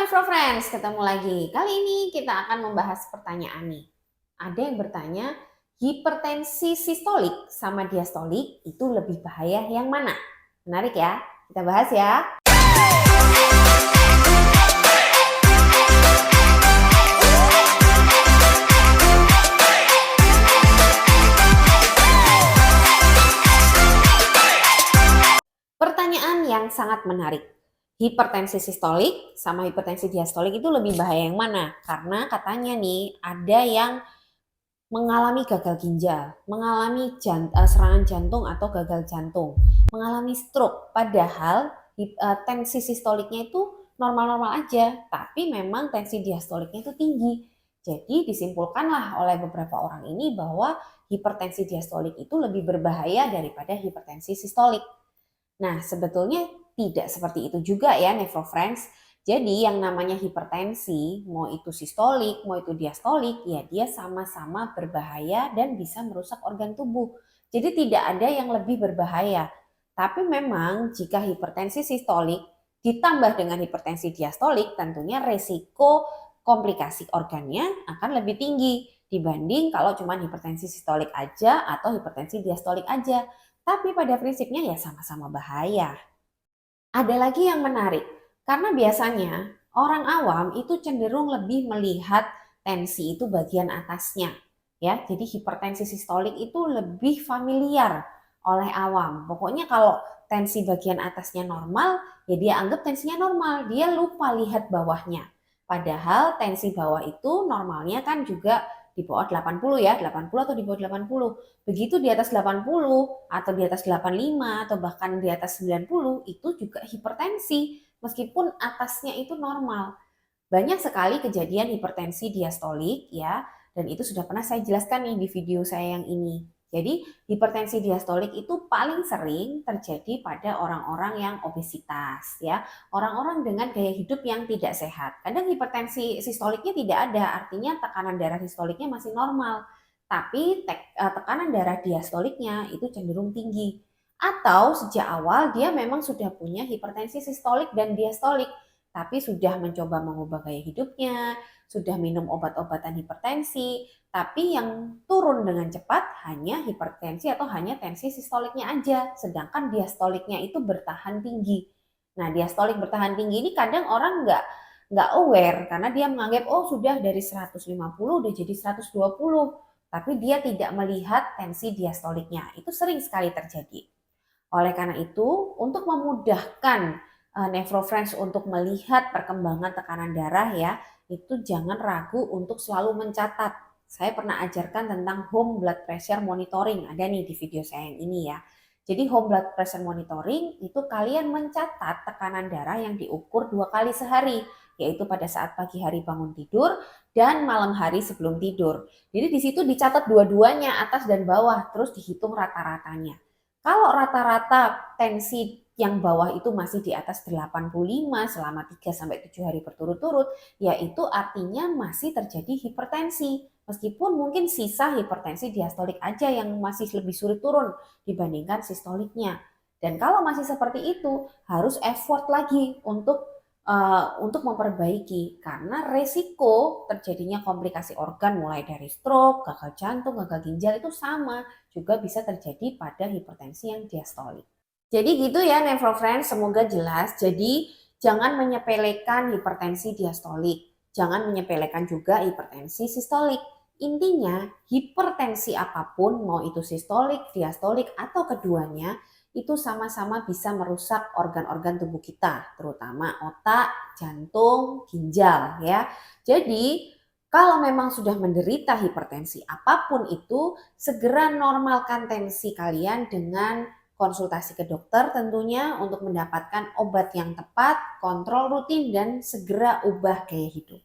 Nefro Friends, ketemu lagi. Kali ini kita akan membahas pertanyaan nih. Ada yang bertanya, hipertensi sistolik sama diastolik itu lebih bahaya yang mana? Menarik ya? Kita bahas ya. Pertanyaan yang sangat menarik. Hipertensi sistolik sama hipertensi diastolik itu lebih bahaya yang mana? Karena katanya nih ada yang mengalami gagal ginjal, mengalami serangan jantung atau gagal jantung, mengalami stroke. Padahal tensi sistoliknya itu normal-normal aja, tapi memang tensi diastoliknya itu tinggi. Jadi disimpulkanlah oleh beberapa orang ini bahwa hipertensi diastolik itu lebih berbahaya daripada hipertensi sistolik. Nah, sebetulnya tidak seperti itu juga ya, Nefro Friends. Jadi yang namanya hipertensi, mau itu sistolik, mau itu diastolik, ya dia sama-sama berbahaya dan bisa merusak organ tubuh. Jadi tidak ada yang lebih berbahaya. Tapi memang jika hipertensi sistolik ditambah dengan hipertensi diastolik, tentunya resiko komplikasi organnya akan lebih tinggi dibanding kalau cuma hipertensi sistolik aja atau hipertensi diastolik aja. Tapi pada prinsipnya ya sama-sama bahaya. Ada lagi yang menarik, karena biasanya orang awam itu cenderung lebih melihat tensi itu bagian atasnya. Ya, jadi hipertensi sistolik itu lebih familiar oleh awam. Pokoknya kalau tensi bagian atasnya normal, ya dia anggap tensinya normal, dia lupa lihat bawahnya. Padahal tensi bawah itu normalnya kan juga di bawah 80 ya, 80 atau di bawah 80. Begitu di atas 80 atau di atas 85 atau bahkan di atas 90 itu juga hipertensi meskipun atasnya itu normal. Banyak sekali kejadian hipertensi diastolik ya, dan itu sudah pernah saya jelaskan nih di video saya yang ini. Jadi hipertensi diastolik itu paling sering terjadi pada orang-orang yang obesitas ya, orang-orang dengan gaya hidup yang tidak sehat. Kadang hipertensi sistoliknya tidak ada, artinya tekanan darah sistoliknya masih normal, tapi tekanan darah diastoliknya itu cenderung tinggi. Atau sejak awal dia memang sudah punya hipertensi sistolik dan diastolik, tapi sudah mencoba mengubah gaya hidupnya, sudah minum obat-obatan hipertensi, tapi yang turun dengan cepat hanya hipertensi atau hanya tensi sistoliknya aja, sedangkan diastoliknya itu bertahan tinggi. Nah, diastolik bertahan tinggi ini kadang orang nggak aware karena dia menganggap oh sudah dari 150 udah jadi 120, tapi dia tidak melihat tensi diastoliknya. Itu sering sekali terjadi. Oleh karena itu, untuk memudahkan Nefro Friends untuk melihat perkembangan tekanan darah ya, itu jangan ragu untuk selalu mencatat. Saya pernah ajarkan tentang home blood pressure monitoring, ada nih di video saya yang ini ya. Jadi home blood pressure monitoring itu kalian mencatat tekanan darah yang diukur 2 kali sehari, yaitu pada saat pagi hari bangun tidur dan malam hari sebelum tidur. Jadi di situ dicatat dua-duanya atas dan bawah, terus dihitung rata-ratanya. Kalau rata-rata tensi yang bawah itu masih di atas 85 selama 3-7 hari berturut-turut, yaitu artinya masih terjadi hipertensi. Meskipun mungkin sisa hipertensi diastolik aja yang masih lebih sulit turun dibandingkan sistoliknya. Dan kalau masih seperti itu, harus effort lagi untuk memperbaiki karena resiko terjadinya komplikasi organ mulai dari stroke, gagal jantung, gagal ginjal itu sama juga bisa terjadi pada hipertensi yang diastolik. Jadi gitu ya Nefro Friends, semoga jelas. Jadi jangan menyepelekan hipertensi diastolik, jangan menyepelekan juga hipertensi sistolik. Intinya hipertensi apapun, mau itu sistolik, diastolik atau keduanya, itu sama-sama bisa merusak organ-organ tubuh kita, terutama otak, jantung, ginjal ya. Jadi kalau memang sudah menderita hipertensi apapun itu, segera normalkan tensi kalian dengan konsultasi ke dokter tentunya untuk mendapatkan obat yang tepat, kontrol rutin dan segera ubah gaya hidup.